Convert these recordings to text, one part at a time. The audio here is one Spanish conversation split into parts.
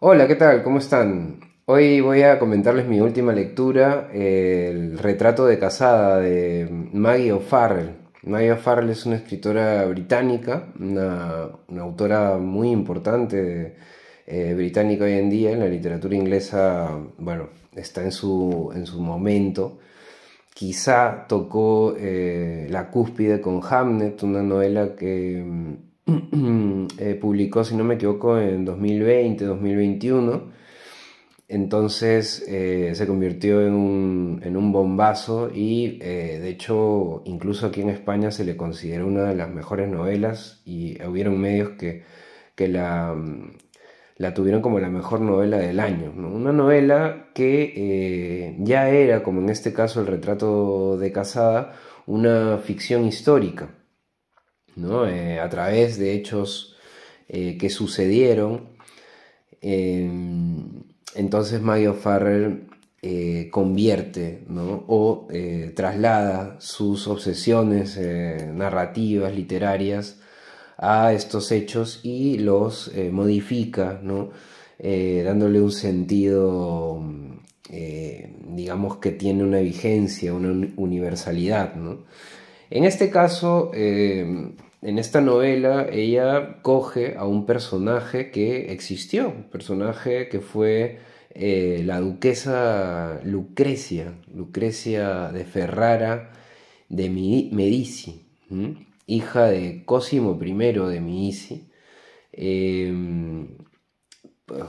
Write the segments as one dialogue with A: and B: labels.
A: Hola, ¿qué tal? ¿Cómo están? Hoy voy a comentarles mi última lectura, el retrato de casada de Maggie O'Farrell. Maggie O'Farrell es una escritora británica, una autora muy importante británica hoy en día en la literatura inglesa. Bueno, está en su momento. Quizá tocó la cúspide con Hamnet, una novela que publicó, si no me equivoco, en 2020, 2021. Entonces se convirtió en un bombazo y de hecho incluso aquí en España se le considera una de las mejores novelas y hubieron medios que la tuvieron como la mejor novela del año, ¿no? Una novela que ya era, como en este caso el retrato de Casada, una ficción histórica, ¿no? A través de hechos que sucedieron. Entonces Maggie O'Farrell convierte, ¿no? O traslada sus obsesiones narrativas, literarias, a estos hechos y los modifica, ¿no? Dándole un sentido, digamos que tiene una vigencia, una universalidad, ¿no? En este caso, en esta novela, ella coge a un personaje que existió, un personaje que fue la duquesa Lucrecia, Lucrecia de Ferrara de Medici, hija de Cosimo I de Medici. eh,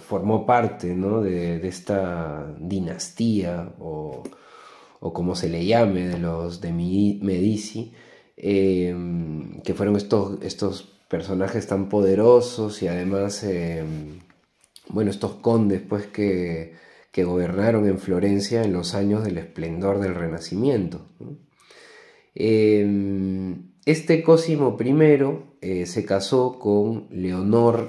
A: Formó parte, ¿no? de esta dinastía o como se le llame de los de Medici, que fueron estos personajes tan poderosos y además, bueno, estos condes pues que gobernaron en Florencia en los años del esplendor del Renacimiento, ¿no? Este Cosimo I se casó con Leonor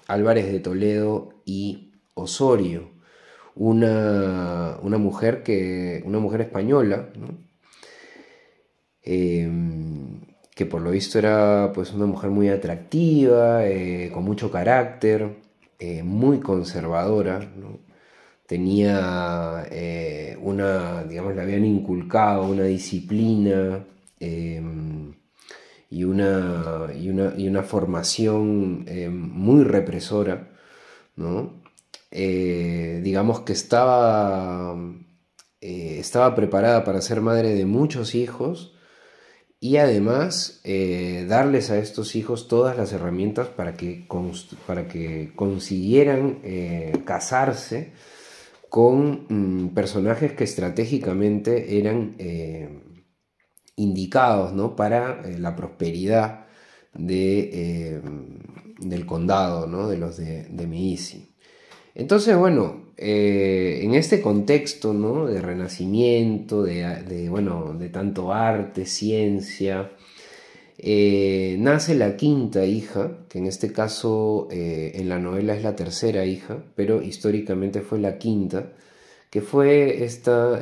A: Álvarez de Toledo y Osorio, una mujer española, ¿no? Eh, que por lo visto era pues una mujer muy atractiva, con mucho carácter, muy conservadora, ¿no? Tenía digamos, le habían inculcado una disciplina y una formación muy represora, ¿no? Digamos que estaba preparada para ser madre de muchos hijos y además darles a estos hijos todas las herramientas para que consiguieran casarse con personajes que estratégicamente eran indicados, ¿no? Para la prosperidad del condado, ¿no? De los de Medici. Entonces, bueno, en este contexto, ¿no? De renacimiento, bueno, de tanto arte, ciencia, nace la quinta hija, que en este caso en la novela es la tercera hija, pero históricamente fue la quinta, que fue esta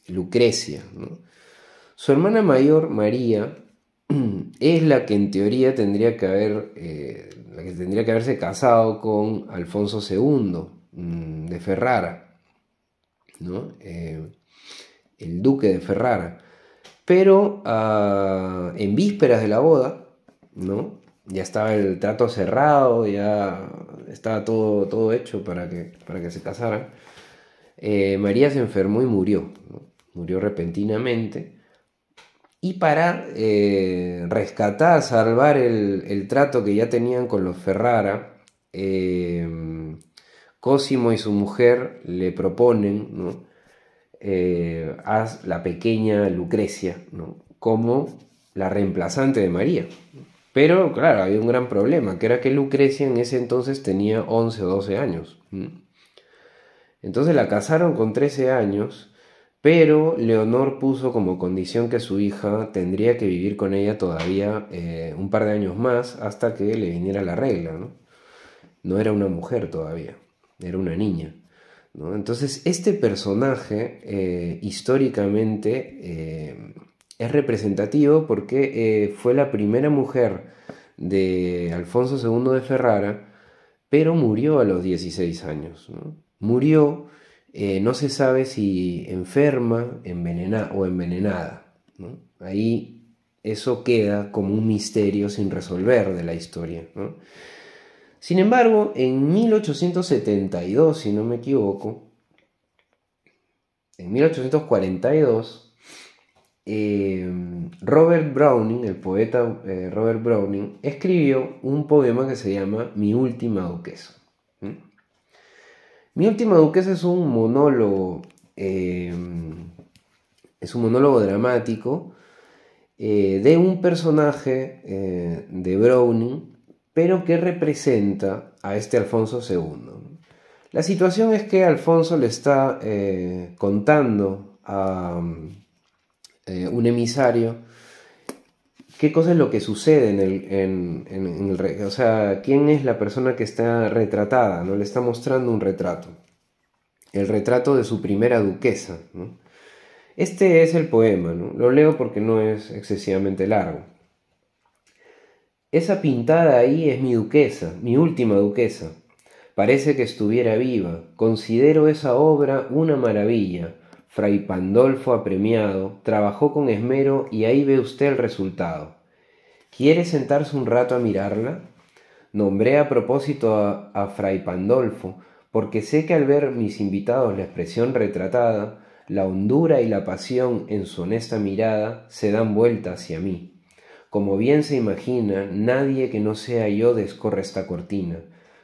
A: Lucrecia, ¿no? Su hermana mayor, María, es la que en teoría la que tendría que haberse casado con Alfonso II de Ferrara, ¿no? El duque de Ferrara. Pero en vísperas de la boda, ¿no? Ya estaba el trato cerrado, ya estaba todo hecho para que se casaran. María se enfermó y murió, ¿no? Murió repentinamente. Y para rescatar, salvar el trato que ya tenían con los Ferrara, Cosimo y su mujer le proponen, ¿no? A la pequeña Lucrecia, ¿no? Como la reemplazante de María. Pero claro, había un gran problema, que era que Lucrecia en ese entonces tenía 11 o 12 años. Entonces la casaron con 13 años, pero Leonor puso como condición que su hija tendría que vivir con ella todavía un par de años más hasta que le viniera la regla, ¿no? No era una mujer todavía, era una niña, ¿no? Entonces este personaje históricamente es representativo porque fue la primera mujer de Alfonso II de Ferrara, pero murió a los 16 años, ¿no? Murió, no se sabe si enferma o envenenada, ¿no? Ahí eso queda como un misterio sin resolver de la historia, ¿no? Sin embargo, en 1872, si no me equivoco, en 1842, Robert Browning, el poeta Robert Browning, escribió un poema que se llama Mi última duquesa. Mi última duquesa es un monólogo dramático de un personaje de Browning, pero que representa a este Alfonso II. La situación es que Alfonso le está contando a un emisario qué cosa es lo que sucede o sea, quién es la persona que está retratada, ¿no? Le está mostrando un retrato, el retrato de su primera duquesa, ¿no? Este es el poema, ¿no? Lo leo porque no es excesivamente largo. Esa pintada ahí es mi duquesa, mi última duquesa. Parece que estuviera viva. Considero esa obra una maravilla. Fray Pandolfo apremiado, trabajó con esmero y ahí ve usted el resultado. ¿Quiere sentarse un rato a mirarla? Nombré a propósito a Fray Pandolfo, porque sé que al ver mis invitados la expresión retratada, la hondura y la pasión en su honesta mirada se dan vuelta hacia mí. Como bien se imagina, nadie que no sea yo descorre esta cortina,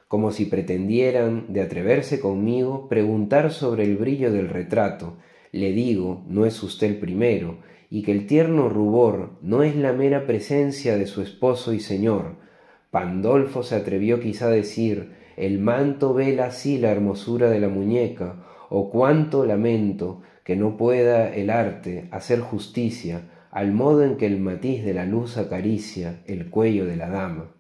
A: como si pretendieran, de atreverse conmigo, preguntar sobre el brillo del retrato. Le digo, no es usted el primero, y que el tierno rubor no es la mera presencia de su esposo y señor. Pandolfo se atrevió quizá a decir, el manto vela así la hermosura de la muñeca, o cuánto lamento que no pueda el arte hacer justicia al modo en que el matiz de la luz acaricia el cuello de la dama.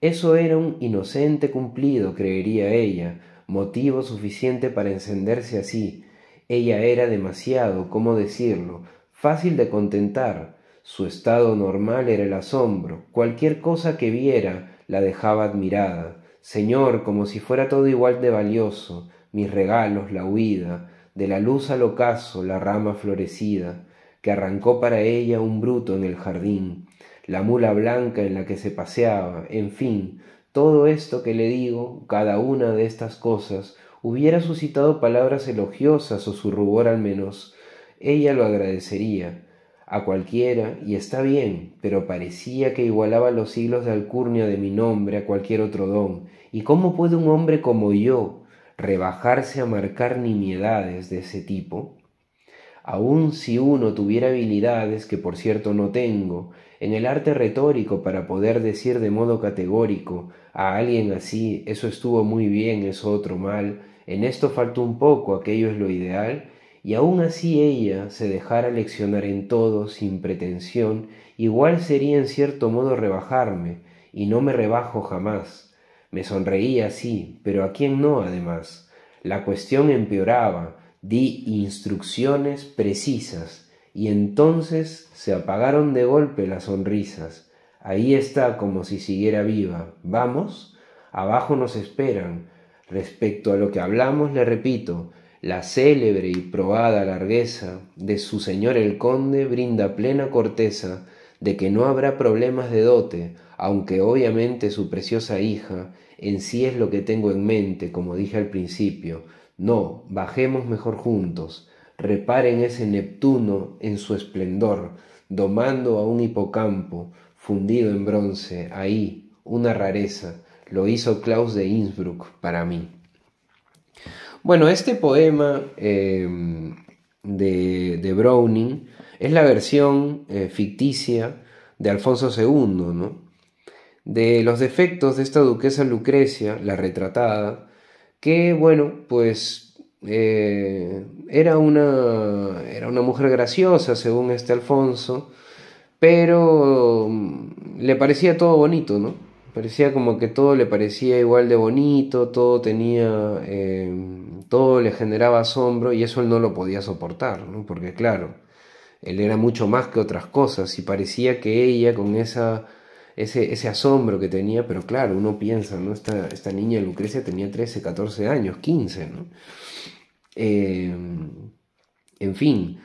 A: Eso era un inocente cumplido, creería ella, motivo suficiente para encenderse así. Ella era demasiado, ¿cómo decirlo?, fácil de contentar. Su estado normal era el asombro. Cualquier cosa que viera la dejaba admirada. Señor, como si fuera todo igual de valioso, mis regalos, la huida, de la luz al ocaso, la rama florecida, que arrancó para ella un bruto en el jardín, la mula blanca en la que se paseaba, en fin, todo esto que le digo, cada una de estas cosas, hubiera suscitado palabras elogiosas o su rubor al menos, ella lo agradecería a cualquiera, y está bien, pero parecía que igualaba los siglos de alcurnia de mi nombre a cualquier otro don. ¿Y cómo puede un hombre como yo rebajarse a marcar nimiedades de ese tipo? Aun si uno tuviera habilidades, que por cierto no tengo, en el arte retórico para poder decir de modo categórico a alguien así, eso estuvo muy bien, eso otro mal, en esto faltó un poco, aquello es lo ideal, y aun así ella se dejara leccionar en todo, sin pretensión, igual sería en cierto modo rebajarme, y no me rebajo jamás. Me sonreía, sí, pero ¿a quién no además? La cuestión empeoraba, di instrucciones precisas, y entonces se apagaron de golpe las sonrisas. Ahí está como si siguiera viva. ¿Vamos? Abajo nos esperan. Respecto a lo que hablamos, le repito, la célebre y probada largueza de su señor el conde brinda plena corteza de que no habrá problemas de dote, aunque obviamente su preciosa hija en sí es lo que tengo en mente, como dije al principio. No, bajemos mejor juntos. Reparen ese Neptuno en su esplendor, domando a un hipocampo fundido en bronce, ahí, una rareza. Lo hizo Claus de Innsbruck para mí. Bueno, este poema de Browning es la versión ficticia de Alfonso II, ¿no? De los defectos de esta duquesa Lucrecia, la retratada, que, bueno, pues era una mujer graciosa, según este Alfonso, pero le parecía todo bonito, ¿no? Parecía como que todo le parecía igual de bonito, todo todo le generaba asombro, y eso él no lo podía soportar, ¿no? Porque claro, él era mucho más que otras cosas, y parecía que ella con esa ese asombro que tenía, pero claro, uno piensa, ¿no? Esta niña Lucrecia tenía 13, 14 años, 15, ¿no? Eh, en fin,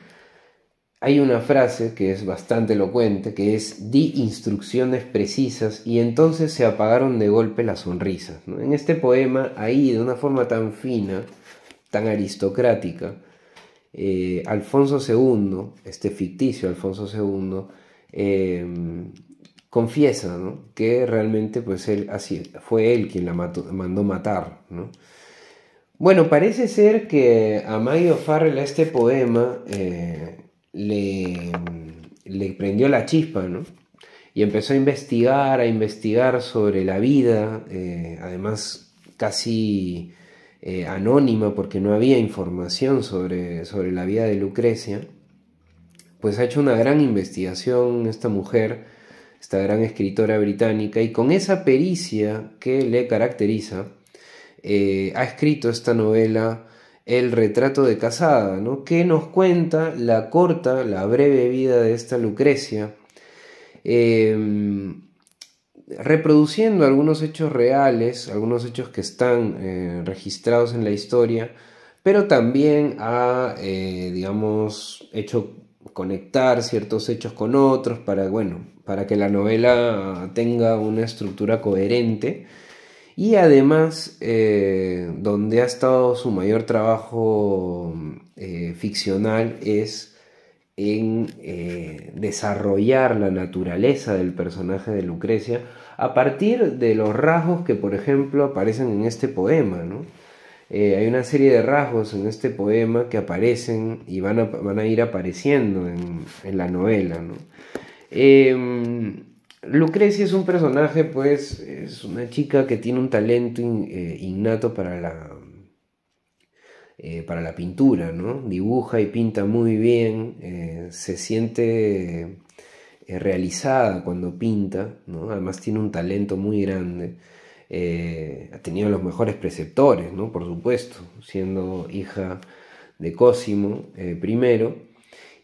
A: hay una frase que es bastante elocuente, que es: di instrucciones precisas y entonces se apagaron de golpe las sonrisas, ¿no? En este poema, ahí de una forma tan fina, tan aristocrática, Alfonso II, este ficticio Alfonso II, eh, confiesa, ¿no?, que realmente pues él, así, fue él quien la mandó matar, ¿no? Bueno, parece ser que a Maggie O'Farrell este poema le, le prendió la chispa, ¿no? Y empezó a investigar sobre la vida, además casi anónima porque no había información sobre la vida de Lucrecia. Pues ha hecho una gran investigación esta mujer, esta gran escritora británica, y con esa pericia que le caracteriza, ha escrito esta novela El retrato de Casada, ¿no?, que nos cuenta la corta, la breve vida de esta Lucrecia, reproduciendo algunos hechos reales, algunos hechos que están registrados en la historia, pero también ha, digamos, hecho conectar ciertos hechos con otros para, bueno, para que la novela tenga una estructura coherente. Y además, donde ha estado su mayor trabajo ficcional es en desarrollar la naturaleza del personaje de Lucrecia a partir de los rasgos que, por ejemplo, aparecen en este poema, ¿no? Hay una serie de rasgos en este poema que aparecen y van a ir apareciendo en la novela, ¿no? Lucrecia es un personaje, pues, es una chica que tiene un talento innato para la pintura, ¿no? Dibuja y pinta muy bien, se siente realizada cuando pinta, ¿no? Además tiene un talento muy grande. Ha tenido los mejores preceptores, ¿no?, por supuesto, siendo hija de Cosimo I.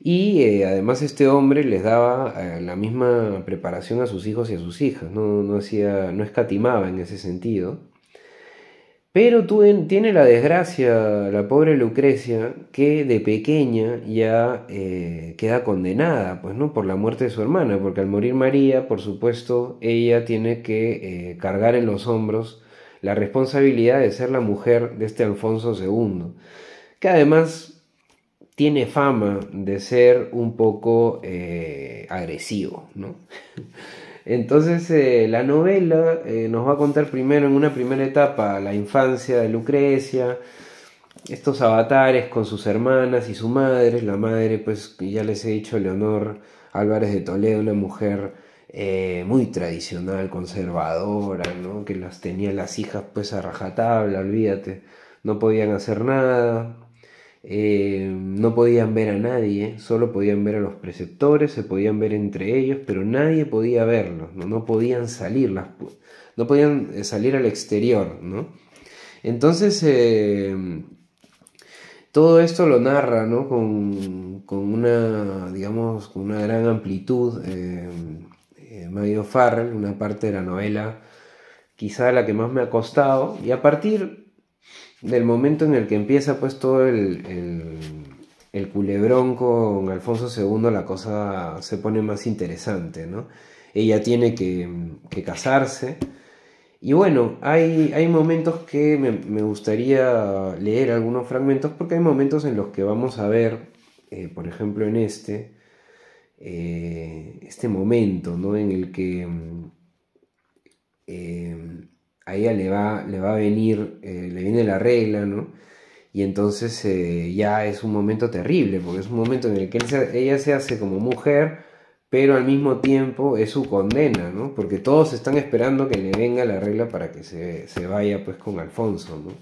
A: Y además este hombre les daba la misma preparación a sus hijos y a sus hijas, no escatimaba en ese sentido. Pero tiene la desgracia, la pobre Lucrecia, que de pequeña ya queda condenada, pues, ¿no?, por la muerte de su hermana, porque al morir María, por supuesto, ella tiene que cargar en los hombros la responsabilidad de ser la mujer de este Alfonso II, que además tiene fama de ser un poco agresivo, ¿no? Entonces la novela nos va a contar primero, en una primera etapa, la infancia de Lucrecia, estos avatares con sus hermanas y su madre. La madre, pues ya les he dicho, Leonor Álvarez de Toledo, una mujer muy tradicional, conservadora, ¿no?, que las tenía las hijas pues a rajatabla, olvídate, no podían hacer nada. No podían ver a nadie, solo podían ver a los preceptores, se podían ver entre ellos, pero nadie podía verlos, no podían salir, no podían salir al exterior, ¿no? Entonces, todo esto lo narra, ¿no?, con una, digamos, con una gran amplitud, Maggie O'Farrell, una parte de la novela quizá la que más me ha costado, y a partir del momento en el que empieza pues todo el culebrón con Alfonso II, la cosa se pone más interesante, ¿no? Ella tiene que casarse, y bueno, hay momentos que me gustaría leer algunos fragmentos, porque hay momentos en los que vamos a ver, por ejemplo en este momento, ¿no?, en el que a ella le va a venir, le viene la regla, ¿no? Y entonces ya es un momento terrible, porque es un momento en el que ella se hace como mujer, pero al mismo tiempo es su condena, ¿no? Porque todos están esperando que le venga la regla para que se vaya pues con Alfonso, ¿no?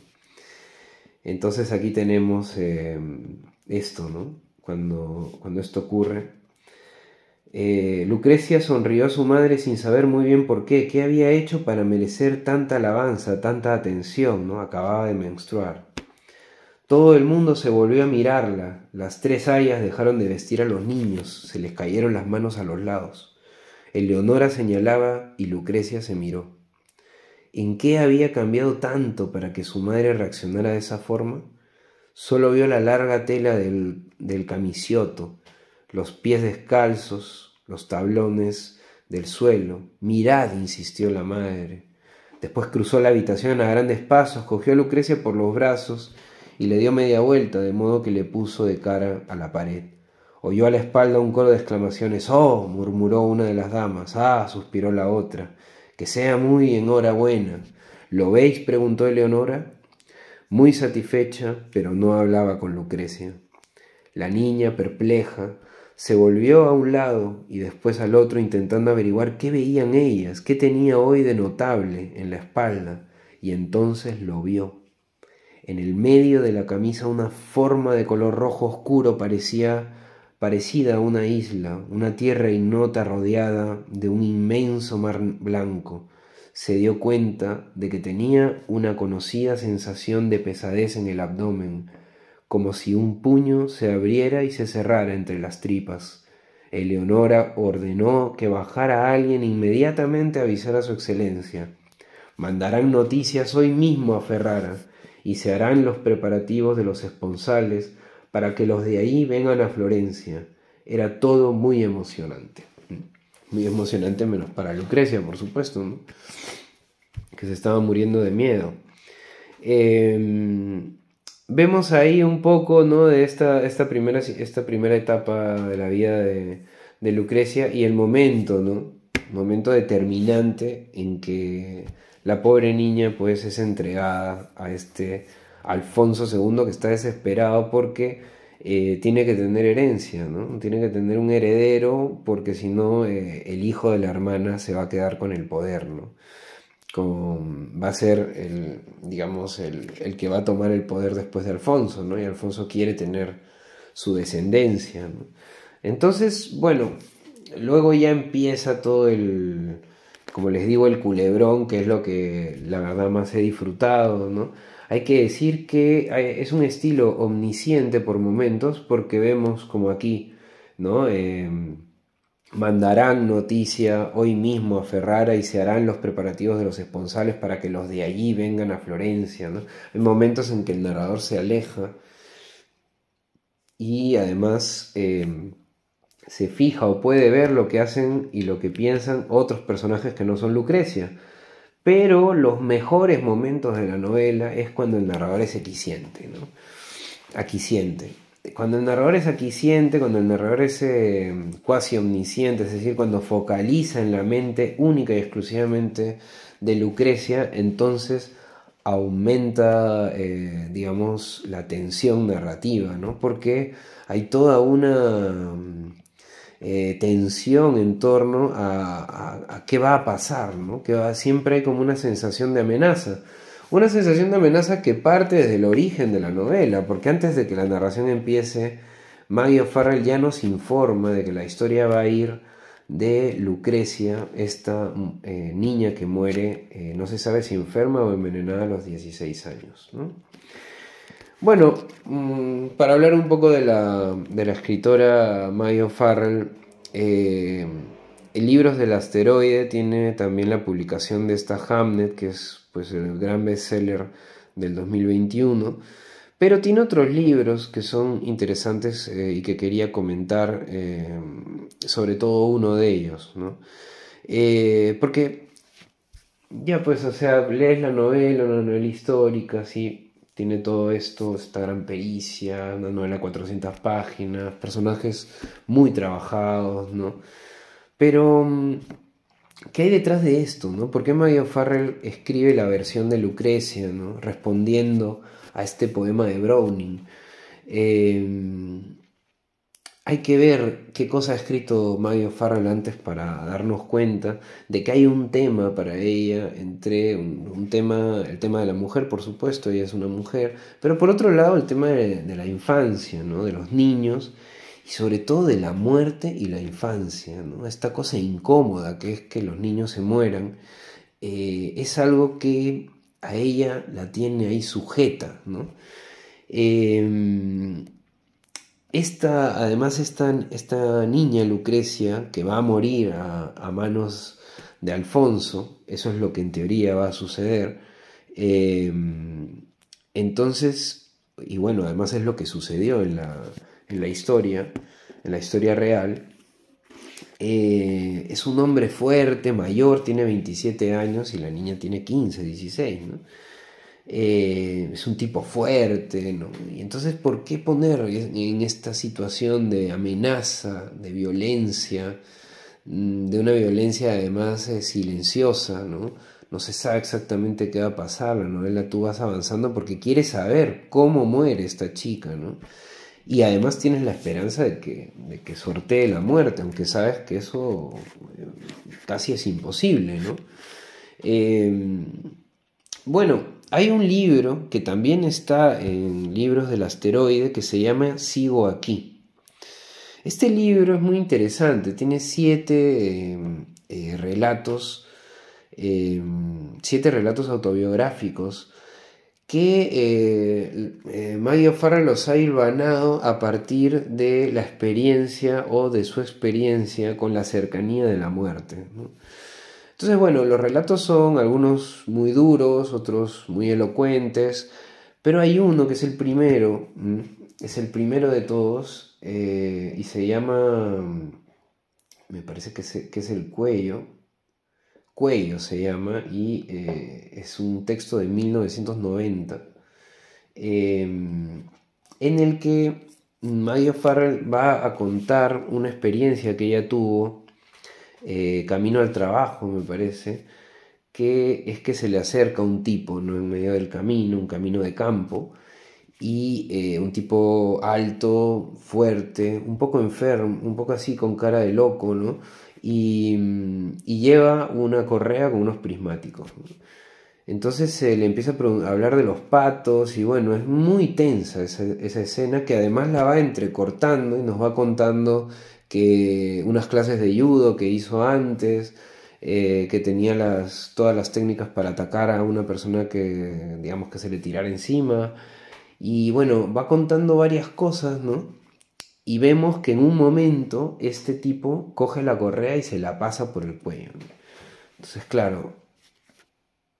A: Entonces aquí tenemos esto, ¿no? Cuando esto ocurre. Lucrecia sonrió a su madre sin saber muy bien por qué había hecho para merecer tanta alabanza, tanta atención, ¿no? Acababa de menstruar. Todo el mundo se volvió a mirarla, las tres ayas dejaron de vestir a los niños, se les cayeron las manos a los lados. Eleonora señalaba y Lucrecia se miró. ¿En qué había cambiado tanto para que su madre reaccionara de esa forma? Solo vio la larga tela del camisioto, los pies descalzos, los tablones del suelo. Mirad, insistió la madre. Después cruzó la habitación a grandes pasos, cogió a Lucrecia por los brazos y le dio media vuelta, de modo que le puso de cara a la pared. Oyó a la espalda un coro de exclamaciones. «¡Oh!», murmuró una de las damas. «¡Ah!», suspiró la otra. «Que sea muy enhorabuena». «¿Lo veis?», preguntó Eleonora, muy satisfecha, pero no hablaba con Lucrecia. La niña, perpleja, se volvió a un lado y después al otro intentando averiguar qué veían ellas, qué tenía hoy de notable en la espalda, y entonces lo vio. En el medio de la camisa una forma de color rojo oscuro parecida a una isla, una tierra ignota rodeada de un inmenso mar blanco. Se dio cuenta de que tenía una conocida sensación de pesadez en el abdomen, como si un puño se abriera y se cerrara entre las tripas. Eleonora ordenó que bajara a alguien e inmediatamente avisara a su excelencia. «Mandarán noticias hoy mismo a Ferrara y se harán los preparativos de los esponsales para que los de ahí vengan a Florencia». Era todo muy emocionante. Muy emocionante menos para Lucrecia, por supuesto, ¿no?, que se estaba muriendo de miedo. Vemos ahí un poco, ¿no?, de esta primera etapa de la vida de Lucrecia y el momento, ¿no?, momento determinante en que la pobre niña pues es entregada a este Alfonso II, que está desesperado porque tiene que tener herencia, ¿no? Tiene que tener un heredero, porque si no el hijo de la hermana se va a quedar con el poder, ¿no? Va a ser el que va a tomar el poder después de Alfonso, ¿no? Y Alfonso quiere tener su descendencia, ¿no? Entonces, bueno, luego ya empieza todo como les digo, el culebrón, que es lo que la verdad más he disfrutado, ¿no? Hay que decir que es un estilo omnisciente por momentos, porque vemos como aquí, ¿no? Mandarán noticia hoy mismo a Ferrara y se harán los preparativos de los esponsales para que los de allí vengan a Florencia, ¿no? Hay momentos en que el narrador se aleja y además se fija o puede ver lo que hacen y lo que piensan otros personajes que no son Lucrecia. Pero los mejores momentos de la novela es cuando el narrador es equisciente, ¿no? Aquisciente. Cuando el narrador es aquisciente, cuando el narrador es cuasi omnisciente, es decir, cuando focaliza en la mente única y exclusivamente de Lucrecia, entonces aumenta, digamos, la tensión narrativa, ¿no? Porque hay toda una tensión en torno a qué va a pasar, ¿no? Siempre hay como una sensación de amenaza. Una sensación de amenaza que parte desde el origen de la novela, porque antes de que la narración empiece, Maggie O'Farrell ya nos informa de que la historia va a ir de Lucrecia, esta niña que muere, no se sabe si enferma o envenenada a los 16 años, ¿no? Bueno, para hablar un poco de la escritora Maggie O'Farrell, el Libros del Asteroide tiene también la publicación de esta Hamnet, que es pues el gran bestseller del 2021, pero tiene otros libros que son interesantes y que quería comentar, sobre todo uno de ellos, ¿no? Porque ya pues, o sea, lees la novela, una novela histórica, sí, tiene todo esto, esta gran pericia, una novela de 400 páginas, personajes muy trabajados, ¿no? Pero ¿qué hay detrás de esto, no? ¿Por qué Maggie O'Farrell escribe la versión de Lucrecia, ¿no?, respondiendo a este poema de Browning? Hay que ver qué cosa ha escrito Maggie O'Farrell antes para darnos cuenta de que hay un tema para ella, entre el tema de la mujer, por supuesto, ella es una mujer, pero por otro lado el tema de la infancia, ¿no?, de los niños, y sobre todo de la muerte y la infancia, ¿no? Esta cosa incómoda que es que los niños se mueran, es algo que a ella la tiene ahí sujeta, ¿no? Además, esta niña Lucrecia, que va a morir a manos de Alfonso, eso es lo que en teoría va a suceder, eh, entonces, y bueno, además es lo que sucedió en la historia real, es un hombre fuerte, mayor, tiene 27 años y la niña tiene 15, 16, ¿no? Es un tipo fuerte, ¿no? Y entonces, ¿por qué poner en esta situación de amenaza, de violencia, de una violencia además silenciosa, ¿no? No se sabe exactamente qué va a pasar, la novela tú vas avanzando porque quieres saber cómo muere esta chica, ¿no? Y además tienes la esperanza de que sortee la muerte, aunque sabes que eso casi es imposible, ¿no? Eh, bueno, hay un libro que también está en Libros del Asteroide que se llama Sigo aquí. Este libro es muy interesante, tiene relatos, eh, 7 relatos autobiográficos que Maggie O'Farrell los ha hilvanado a partir de la experiencia o de su experiencia con la cercanía de la muerte, ¿no? Entonces, bueno, los relatos son algunos muy duros, otros muy elocuentes, pero hay uno que es el primero, es el primero de todos, y se llama, me parece que es El Cuello. Cuello se llama, y es un texto de 1990, en el que Maggie O'Farrell va a contar una experiencia que ella tuvo camino al trabajo, me parece, que es que se le acerca un tipo, ¿no? En medio del camino, un camino de campo, y un tipo alto, fuerte, un poco enfermo, un poco así con cara de loco, ¿no? Y lleva una correa con unos prismáticos, ¿no? Entonces se le empieza a hablar de los patos y bueno, es muy tensa esa escena que además la va entrecortando y nos va contando que unas clases de judo que hizo antes, que tenía todas las técnicas para atacar a una persona que digamos que se le tirara encima y bueno, va contando varias cosas, ¿no? Y vemos que en un momento este tipo coge la correa y se la pasa por el cuello, ¿no? Entonces, claro,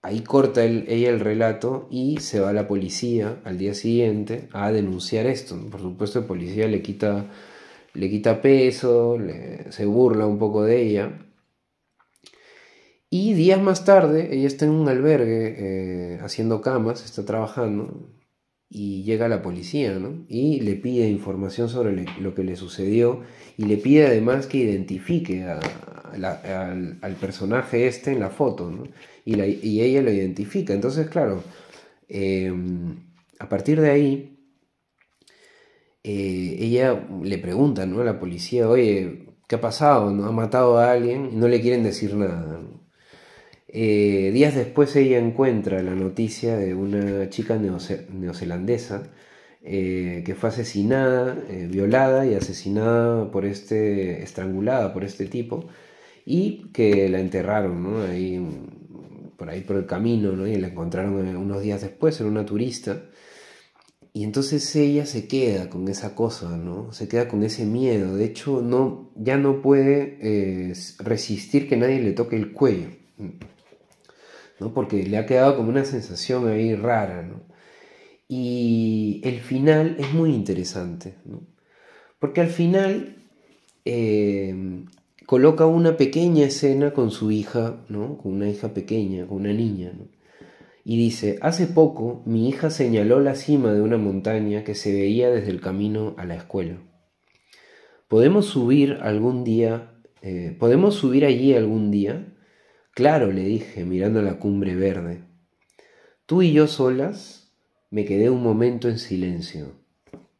A: ahí corta ella el relato y se va a la policía al día siguiente a denunciar esto, ¿no? Por supuesto, el policía le quita peso, se burla un poco de ella. Y días más tarde, ella está en un albergue haciendo camas, está trabajando, y llega la policía, ¿no? Y le pide información sobre lo que le sucedió y le pide además que identifique al personaje este en la foto, ¿no? Y ella lo identifica. Entonces, claro, eh, a partir de ahí, ella le pregunta, ¿no? A la policía, oye, ¿qué ha pasado? ¿No? ¿Ha matado a alguien? Y no le quieren decir nada, ¿no? Días después ella encuentra la noticia de una chica neozelandesa que fue asesinada, violada y asesinada estrangulada por este tipo y que la enterraron, ¿no? Ahí, por ahí por el camino, ¿no? Y la encontraron unos días después, era una turista. Y entonces ella se queda con esa cosa, ¿no? Se queda con ese miedo. De hecho, no, ya no puede resistir que nadie le toque el cuello, ¿no? Porque le ha quedado como una sensación ahí rara, ¿no? Y el final es muy interesante, ¿no? Porque al final coloca una pequeña escena con su hija, ¿no? Con una hija pequeña, con una niña, ¿no? Y dice, hace poco mi hija señaló la cima de una montaña que se veía desde el camino a la escuela. ¿Podemos subir algún día? ¿Podemos subir allí algún día? Claro, le dije, mirando la cumbre verde. Tú y yo solas, me quedé un momento en silencio.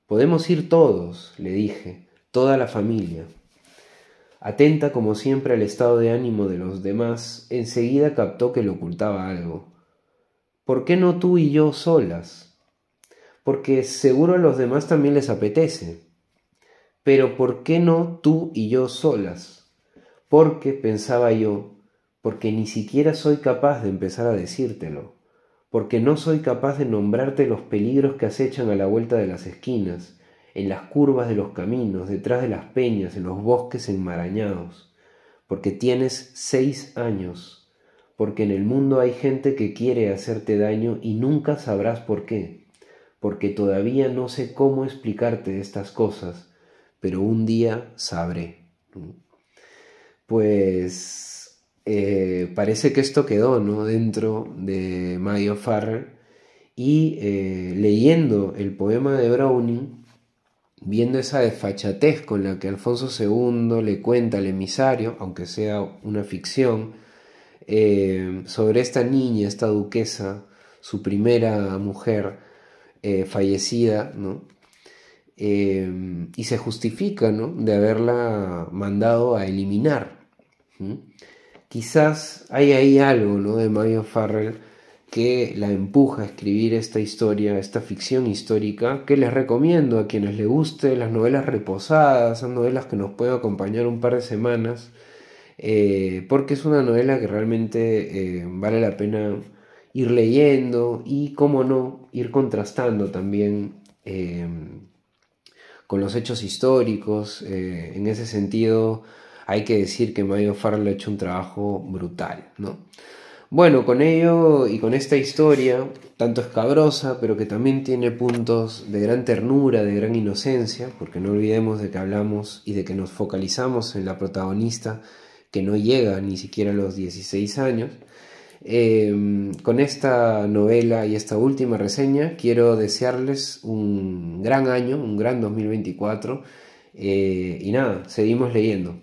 A: Podemos ir todos, le dije, toda la familia. Atenta como siempre al estado de ánimo de los demás, enseguida captó que le ocultaba algo. ¿Por qué no tú y yo solas? Porque seguro a los demás también les apetece. Pero ¿por qué no tú y yo solas? Porque, pensaba yo, porque ni siquiera soy capaz de empezar a decírtelo, porque no soy capaz de nombrarte los peligros que acechan a la vuelta de las esquinas, en las curvas de los caminos, detrás de las peñas, en los bosques enmarañados, porque tienes 6 años, porque en el mundo hay gente que quiere hacerte daño y nunca sabrás por qué, porque todavía no sé cómo explicarte estas cosas, pero un día sabré. Pues parece que esto quedó, ¿no?, dentro de Mayo Farrell, y leyendo el poema de Browning, viendo esa desfachatez con la que Alfonso II le cuenta al emisario, aunque sea una ficción, sobre esta niña, esta duquesa, su primera mujer fallecida, ¿no? Y se justifica, ¿no?, de haberla mandado a eliminar. Quizás hay ahí algo, ¿no?, de Mayo Farrell que la empuja a escribir esta historia, esta ficción histórica, que les recomiendo a quienes les guste las novelas reposadas, son novelas que nos pueden acompañar un par de semanas, porque es una novela que realmente vale la pena ir leyendo y, cómo no, ir contrastando también con los hechos históricos. En ese sentido, hay que decir que Mayo Farrell ha hecho un trabajo brutal, ¿no? Bueno, con ello y con esta historia, tanto escabrosa, pero que también tiene puntos de gran ternura, de gran inocencia, porque no olvidemos de que hablamos y de que nos focalizamos en la protagonista que no llega ni siquiera a los 16 años. Con esta novela y esta última reseña quiero desearles un gran año, un gran 2024, y nada, seguimos leyendo.